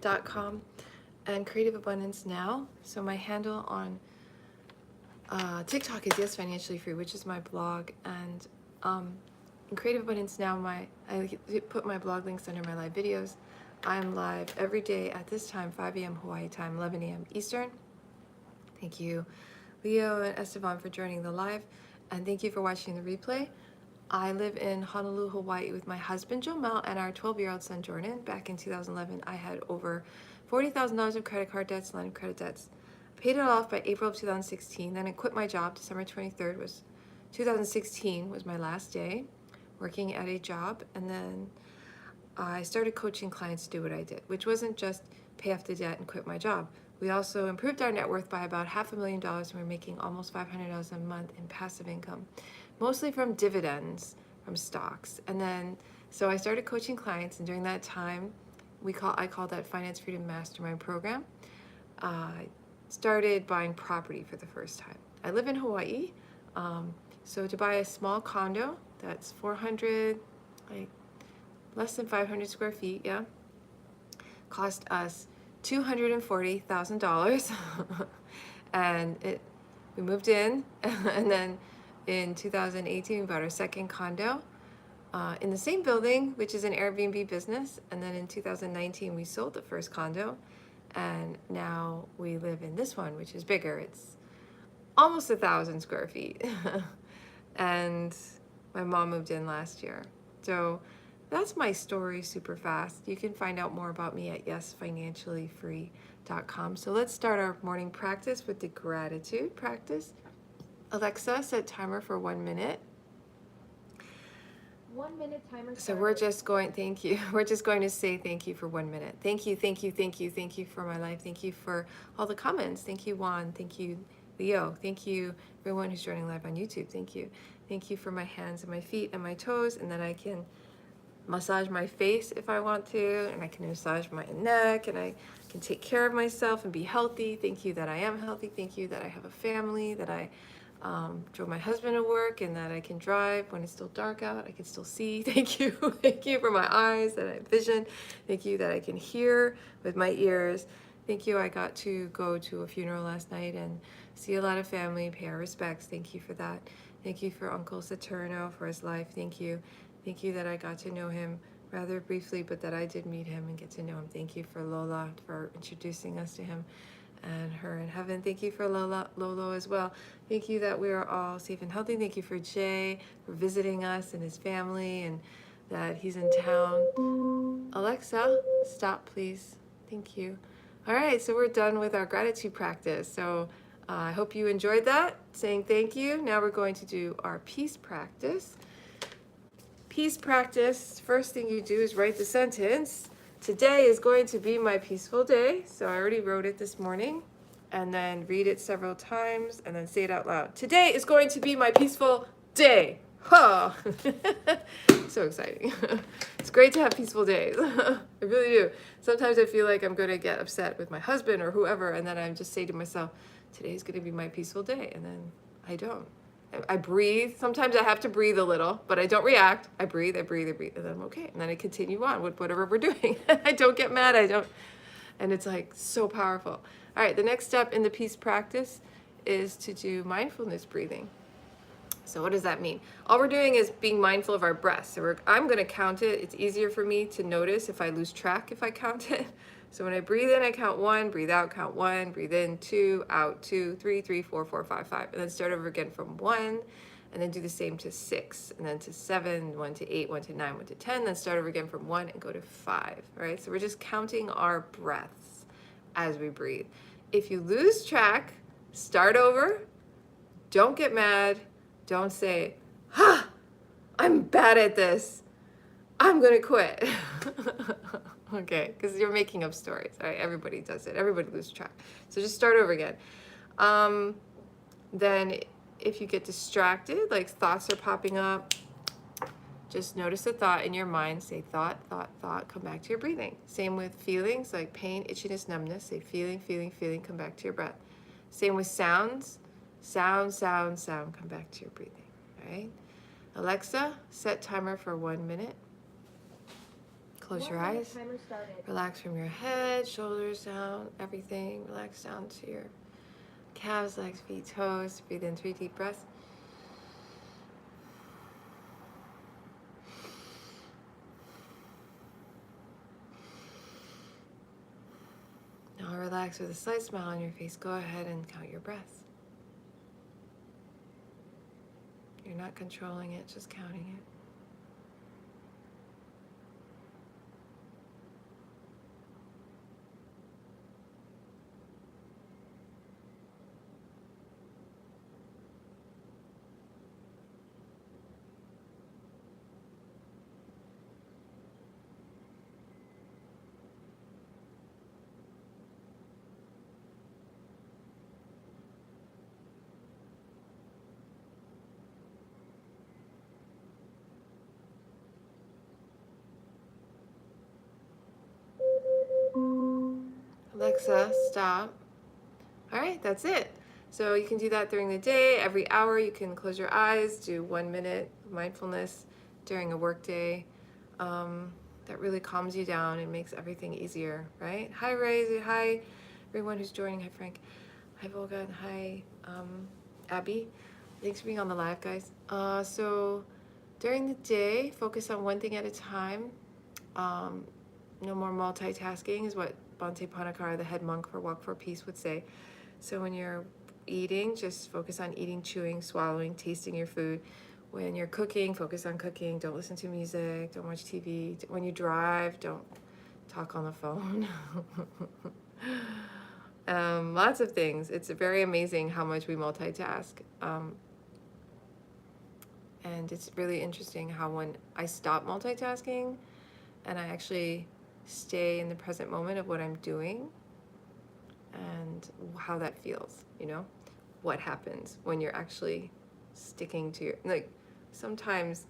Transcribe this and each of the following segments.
creativefreedomfree.com and Creative Abundance Now. So my handle on TikTok is Yes Financially Free, which is my blog, and in Creative Abundance Now, I put my blog links under my live videos. I'm live every day at this time, 5 a.m. Hawaii time, 11 a.m. Eastern. Thank you, Leo and Esteban, for joining the live, and thank you for watching the replay. I live in Honolulu, Hawaii with my husband, Jomel, and our 12-year-old son, Jordan. Back in 2011, I had over $40,000 of credit card debts, line of credit debts. I paid it off by April of 2016. Then I quit my job. December 23rd was 2016 was my last day working at a job. And then I started coaching clients to do what I did, which wasn't just pay off the debt and quit my job. We also improved our net worth by about $500,000, and we're making almost $500 a month in passive income, mostly from dividends from stocks. And then, so I started coaching clients, and during that time, I call that Finance Freedom Mastermind program. I started buying property for the first time. I live in Hawaii, so to buy a small condo that's 400, like less than 500 square feet, yeah, cost us $240,000, and we moved in, and then in 2018 we bought our second condo in the same building, which is an Airbnb business, and then in 2019 we sold the first condo, and now we live in this one, which is bigger. It's almost 1,000 square feet, and my mom moved in last year. So that's my story super fast. You can find out more about me at yesfinanciallyfree.com. So let's start our morning practice with the gratitude practice. Alexa, set timer for 1 minute. 1 minute timer. So we're just going, thank you. We're just going to say thank you for 1 minute. Thank you, thank you, thank you, thank you for my life. Thank you for all the comments. Thank you, Juan. Thank you, Leo. Thank you, everyone who's joining live on YouTube. Thank you. Thank you for my hands and my feet and my toes, and then I can massage my face if I want to, and I can massage my neck, and I can take care of myself and be healthy. Thank you that I am healthy. Thank you that I have a family, that I drove my husband to work, and that I can drive when it's still dark out. I can still see. Thank you. Thank you for my eyes, that I have vision. Thank you that I can hear with my ears. Thank you. I got to go to a funeral last night and see a lot of family, pay our respects. Thank you for that. Thank you for Uncle Saturno for his life. Thank you. Thank you that I got to know him rather briefly, but that I did meet him and get to know him. Thank you for Lola for introducing us to him and her in heaven. Thank you for Lolo as well. Thank you that we are all safe and healthy. Thank you for Jay for visiting us and his family, and that he's in town. Alexa, stop please. Thank you. All right, so we're done with our gratitude practice. So I hope you enjoyed that, saying thank you. Now we're going to do our peace practice. Peace practice, first thing you do is write the sentence. Today is going to be my peaceful day. So I already wrote it this morning, and then read it several times and then say it out loud. Today is going to be my peaceful day. Huh. So exciting. It's great to have peaceful days. I really do. Sometimes I feel like I'm going to get upset with my husband or whoever, and then I just say to myself, today's going to be my peaceful day, and then I don't. I breathe. Sometimes I have to breathe a little, but I don't react. I breathe, and then I'm okay. And then I continue on with whatever we're doing. I don't get mad. And it's like so powerful. All right, the next step in the peace practice is to do mindfulness breathing. So what does that mean? All we're doing is being mindful of our breath. So I'm going to count it. It's easier for me to notice if I lose track if I count it. So when I breathe in, I count 1, breathe out, count 1, breathe in 2, out 2, 3, 3, 4, 4, 5, 5, and then start over again from 1, and then do the same to 6, and then to 7, 1 to 8, 1 to 9, 1 to 10, then start over again from 1 and go to 5, right? So we're just counting our breaths as we breathe. If you lose track, start over, don't get mad, don't say, I'm bad at this, I'm gonna quit. Okay, because you're making up stories, all right? Everybody does it. Everybody loses track. So just start over again. Then if you get distracted, like thoughts are popping up, just notice a thought in your mind. Say thought, thought, thought. Come back to your breathing. Same with feelings like pain, itchiness, numbness. Say feeling, feeling, feeling. Come back to your breath. Same with sounds. Sound, sound, sound. Come back to your breathing, all right? Alexa, set timer for 1 minute. Close your eyes. Relax from your head, shoulders down, everything. Relax down to your calves, legs, feet, toes. Breathe in 3 deep breaths. Now relax with a slight smile on your face. Go ahead and count your breaths. You're not controlling it, just counting it. Alexa, stop. All right, that's it. So you can do that during the day. Every hour you can close your eyes, do 1 minute mindfulness during a work day. That really calms you down and makes everything easier, right? Hi, Ray. Hi, everyone who's joining. Hi, Frank. Hi, Volga. And hi, Abby. Thanks for being on the live, guys. So during the day, focus on one thing at a time. No more multitasking is what Bhante Panakara, the head monk for Walk for Peace, would say. So when you're eating, just focus on eating, chewing, swallowing, tasting your food. When you're cooking, focus on cooking. Don't listen to music. Don't watch TV. When you drive, don't talk on the phone. Lots of things. It's very amazing how much we multitask. And it's really interesting how when I stop multitasking and I actually stay in the present moment of what I'm doing and how that feels, you know, what happens when you're actually sticking to your, like, sometimes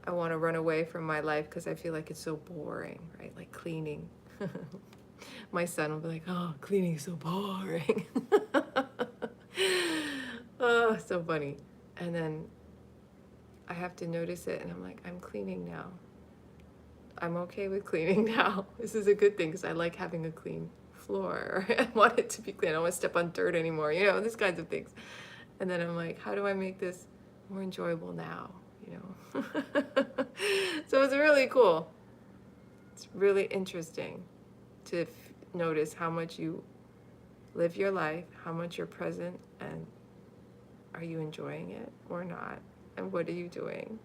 I want to run away from my life because I feel like it's so boring, right? Like cleaning. My son will be like, oh, cleaning is so boring. Oh, so funny. And then I have to notice it and I'm like, I'm cleaning now. I'm okay with cleaning now. This is a good thing because I like having a clean floor. I want it to be clean. I don't want to step on dirt anymore, you know, these kinds of things. And then I'm like, how do I make this more enjoyable now, you know? So it's really cool. It's really interesting to notice how much you live your life, how much you're present, and are you enjoying it or not? And what are you doing?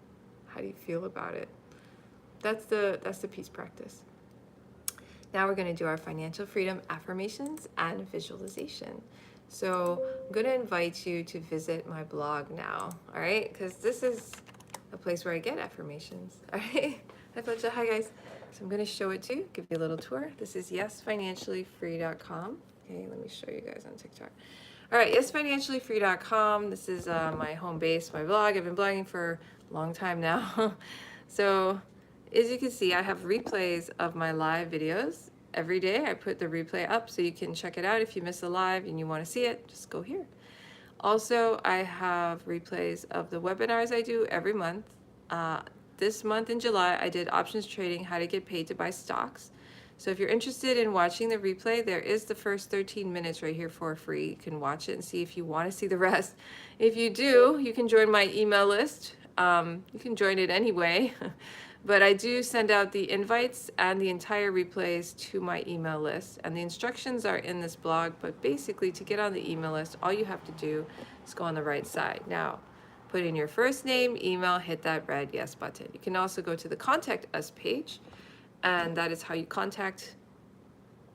How do you feel about it? That's the peace practice. Now we're going to do our financial freedom affirmations and visualization. So I'm going to invite you to visit my blog now, all right? Because this is a place where I get affirmations, all right? Hi, guys. So I'm going to show it to you, give you a little tour. This is yesfinanciallyfree.com. Okay, let me show you guys on TikTok. All right, yesfinanciallyfree.com. This is my home base, my blog. I've been blogging for a long time now. So as you can see, I have replays of my live videos. Every day I put the replay up so you can check it out. If you miss a live and you want to see it, just go here. Also, I have replays of the webinars I do every month. This month in July, I did options trading, how to get paid to buy stocks. So if you're interested in watching the replay, there is the first 13 minutes right here for free. You can watch it and see if you want to see the rest. If you do, you can join my email list. You can join it anyway. But I do send out the invites and the entire replays to my email list. And the instructions are in this blog. But basically, to get on the email list, all you have to do is go on the right side. Now, put in your first name, email, hit that red yes button. You can also go to the Contact Us page. And that is how you contact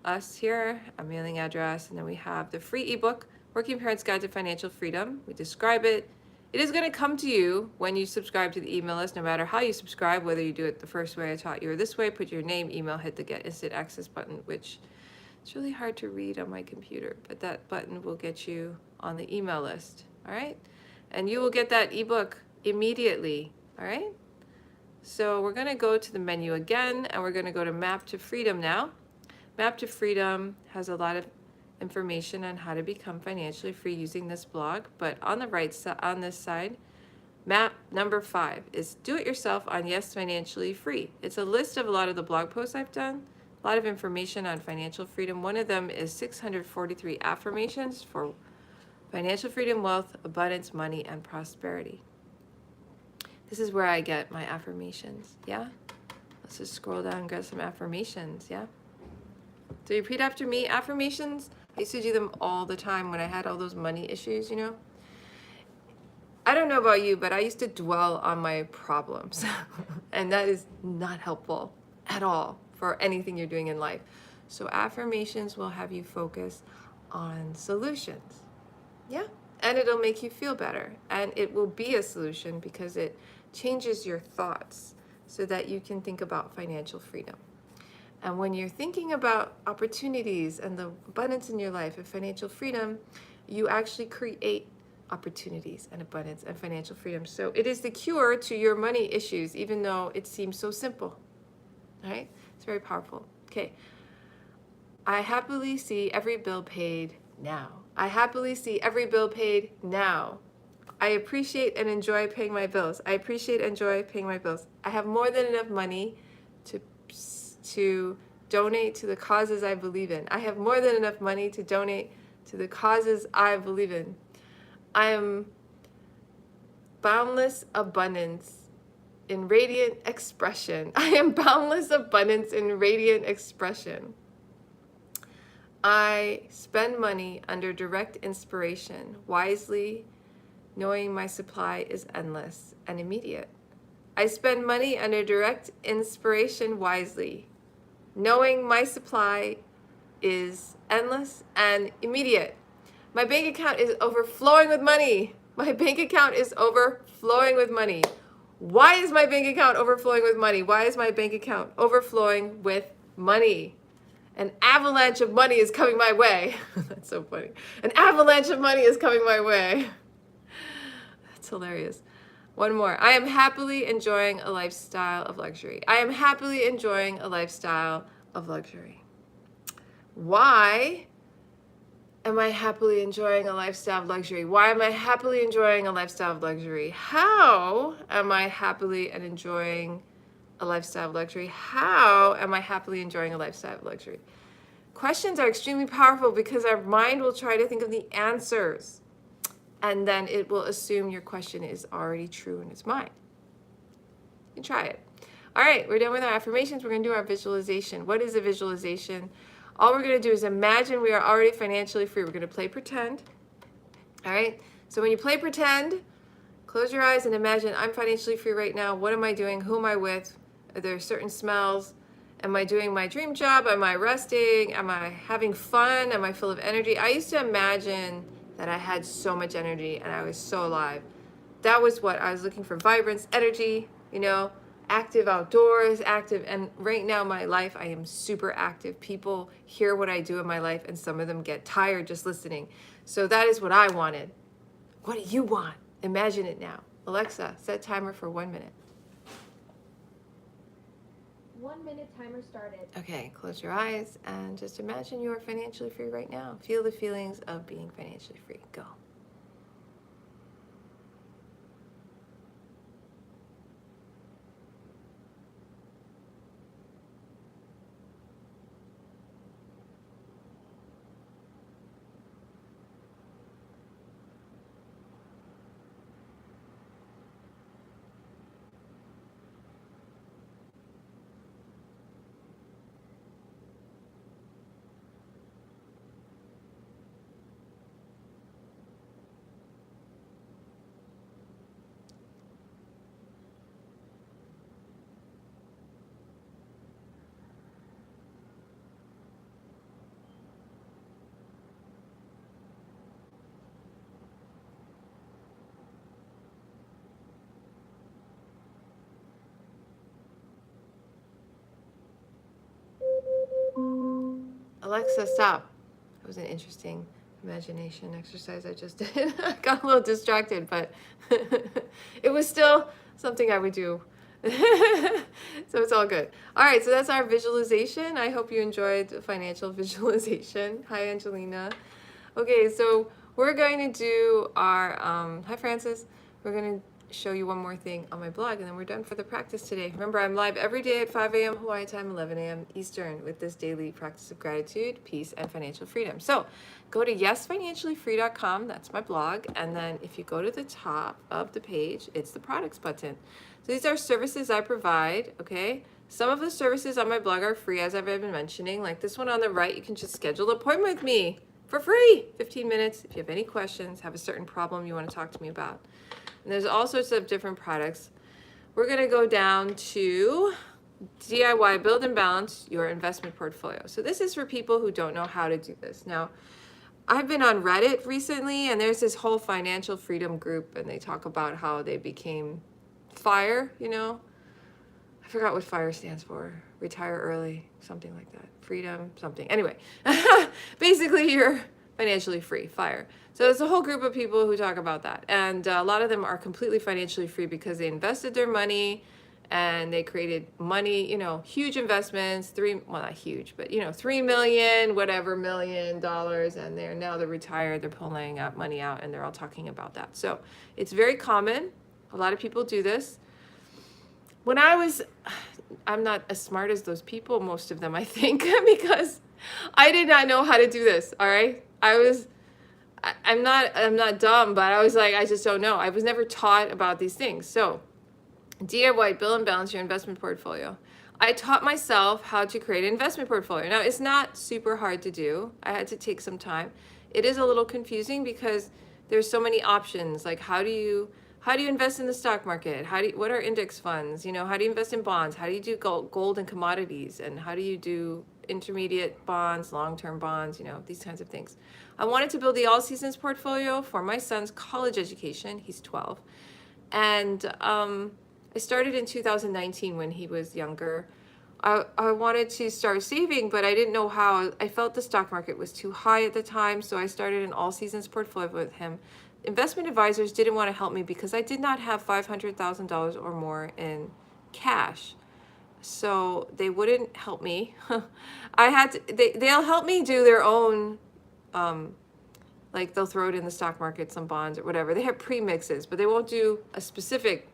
us here, a mailing address. And then we have the free ebook, Working Parents Guide to Financial Freedom. We describe it. It is going to come to you when you subscribe to the email list, no matter how you subscribe, whether you do it the first way I taught you or this way. Put your name, email, hit the Get Instant Access button, which it's really hard to read on my computer, but that button will get you on the email list, all right? And you will get that ebook immediately, all right? So we're going to go to the menu again, and we're going to go to Map to Freedom now. Map to Freedom has a lot of information on how to become financially free using this blog, but on the right side, on this side, Map number 5 is do it yourself on Yes Financially Free. It's a list of a lot of the blog posts I've done, a lot of information on financial freedom. One of them is 643 affirmations for financial freedom, wealth, abundance, money, and prosperity. This is where I get my affirmations, yeah? Let's just scroll down and get some affirmations, yeah? So you repeat after me. Affirmations, I used to do them all the time when I had all those money issues, you know? I don't know about you, but I used to dwell on my problems. And that is not helpful at all for anything you're doing in life. So affirmations will have you focus on solutions. Yeah. And it'll make you feel better. And it will be a solution because it changes your thoughts so that you can think about financial freedom. And when you're thinking about opportunities and the abundance in your life and financial freedom, you actually create opportunities and abundance and financial freedom. So it is the cure to your money issues, even though it seems so simple. All right? It's very powerful. Okay. I happily see every bill paid now. I happily see every bill paid now. I appreciate and enjoy paying my bills. I appreciate and enjoy paying my bills. I have more than enough money to donate to the causes I believe in. I have more than enough money to donate to the causes I believe in. I am boundless abundance in radiant expression. I am boundless abundance in radiant expression. I spend money under direct inspiration, wisely, knowing my supply is endless and immediate. I spend money under direct inspiration wisely, knowing my supply is endless and immediate. My bank account is overflowing with money. My bank account is overflowing with money. Why is my bank account overflowing with money? Why is my bank account overflowing with money? An avalanche of money is coming my way. That's so funny. An avalanche of money is coming my way. That's hilarious. One more. I am happily enjoying a lifestyle of luxury. I am happily enjoying a lifestyle of luxury. Why am I happily enjoying a lifestyle of luxury? Why am I happily enjoying a lifestyle of luxury? How am I happily and enjoying a lifestyle of luxury? How am I happily enjoying a lifestyle of luxury? Questions are extremely powerful because our mind will try to think of the answers, and then it will assume your question is already true in its mind. You can try it. All right, we're done with our affirmations. We're going to do our visualization. What is a visualization? All we're going to do is imagine we are already financially free. We're going to play pretend. All right, so when you play pretend, close your eyes and imagine I'm financially free right now. What am I doing? Who am I with? Are there certain smells? Am I doing my dream job? Am I resting? Am I having fun? Am I full of energy? I used to imagine that I had so much energy and I was so alive. That was what I was looking for: vibrance, energy, you know, active outdoors, active. And right now, my life, I am super active. People hear what I do in my life and some of them get tired just listening. So that is what I wanted. What do you want? Imagine it now. Alexa, set timer for 1 minute. 1 minute timer started. Okay, close your eyes and just imagine you are financially free right now. Feel the feelings of being financially free. Go. Alexa, stop. That was an interesting imagination exercise I just did. I got a little distracted, but it was still something I would do. So it's all good. All right, so that's our visualization. I hope you enjoyed the financial visualization. Hi, Angelina. Okay, so we're going to do our, hi, Francis. We're going to show you one more thing on my blog, and then we're done for the practice today. Remember, I'm live every day at 5 a.m. Hawaii time, 11 a.m. Eastern, with this daily practice of gratitude, peace, and financial freedom. So go to yesfinanciallyfree.com. That's my blog. And then if you go to the top of the page, it's the products button. So these are services I provide, okay? Some of the services on my blog are free, as I've been mentioning. Like this one on the right, you can just schedule an appointment with me for free, 15 minutes. If you have any questions, have a certain problem you want to talk to me about. And there's all sorts of different products. We're going to go down to DIY, build and balance your investment portfolio. So this is for people who don't know how to do this. Now, I've been on Reddit recently, and there's this whole financial freedom group, and they talk about how they became FIRE, you know? I forgot what FIRE stands for. Retire early, something like that. Freedom, something. Anyway, basically you're financially free, FIRE. So it's a whole group of people who talk about that. And a lot of them are completely financially free because they invested their money and they created money, you know, huge investments, well, not huge, but, you know, 3 million, whatever, $1 million. And they're retired, they're pulling out money out, and they're all talking about that. So it's very common. A lot of people do this. I'm not as smart as those people, most of them, I think, because I did not know how to do this. All right. I'm not dumb, but I was like, I just don't know. I was never taught about these things. So DIY, build and balance your investment portfolio. I taught myself how to create an investment portfolio. Now, it's not super hard to do. I had to take some time. It is a little confusing because there's so many options. Like, how do you invest in the stock market? What are index funds? You know, how do you invest in bonds? How do you do gold and commodities? And how do you do intermediate bonds, long-term bonds, you know, these kinds of things. I wanted to build the all seasons portfolio for my son's college education. He's 12. And I started in 2019 when he was younger. I wanted to start saving, but I didn't know how. I felt the stock market was too high at the time, so I started an all seasons portfolio with him. Investment advisors didn't want to help me because I did not have $500,000 or more in cash. So they wouldn't help me. They'll help me do their own, like they'll throw it in the stock market, some bonds or whatever. They have premixes, but they won't do a specific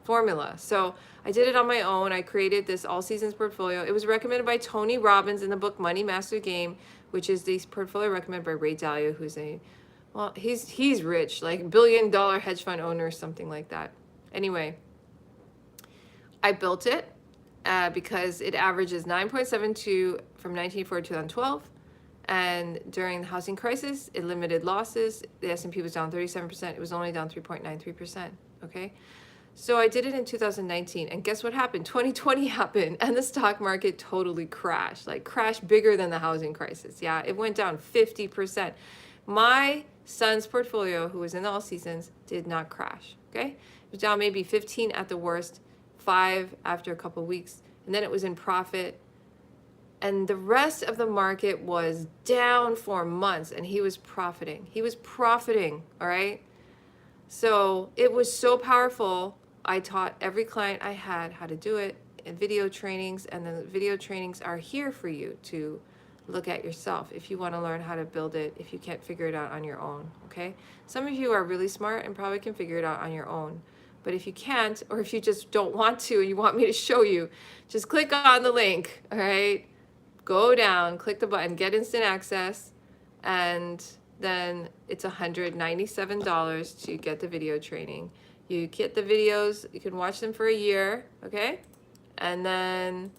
formula. So I did it on my own. I created this all seasons portfolio. It was recommended by Tony Robbins in the book Money Master the Game, which is the portfolio recommended by Ray Dalio, who's he's rich, like $1 billion hedge fund owner or something like that. Anyway, I built it because it averages 9.72 from 1984 to 2012. And during the housing crisis, it limited losses. The S&P was down 37%. It was only down 3.93%. Okay. So I did it in 2019. And guess what happened? 2020 happened and the stock market totally crashed, like crashed bigger than the housing crisis. Yeah. It went down 50%. My son's portfolio, who was in all seasons, did not crash. Okay. It was down maybe 15 at the worst, 5 after a couple of weeks. And then it was in profit. And the rest of the market was down for months and he was profiting. All right. So it was so powerful. I taught every client I had how to do it in video trainings, and the video trainings are here for you to look at yourself if you want to learn how to build it, if you can't figure it out on your own. Okay. Some of you are really smart and probably can figure it out on your own. But if you can't, or if you just don't want to and you want me to show you, just click on the link. All right. Go down, click the button, get instant access, and then it's $197 to get the video training. You get the videos, you can watch them for a year, okay? And then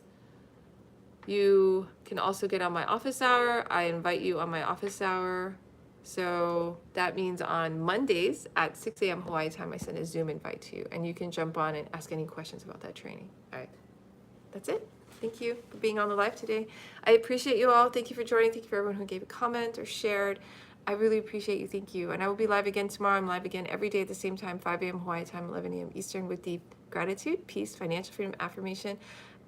you can also get on my office hour. I invite you on my office hour. So that means on Mondays at 6 a.m. Hawaii time, I send a Zoom invite to you, and you can jump on and ask any questions about that training. All right, that's it. Thank you for being on the live today. I appreciate you all. Thank you for joining. Thank you for everyone who gave a comment or shared. I really appreciate you. Thank you. And I will be live again tomorrow. I'm live again every day at the same time, 5 a.m. Hawaii time, 11 a.m. Eastern, with the gratitude, peace, financial freedom affirmation,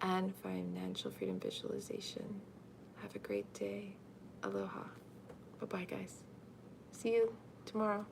and financial freedom visualization. Have a great day. Aloha. Bye-bye, guys. See you tomorrow.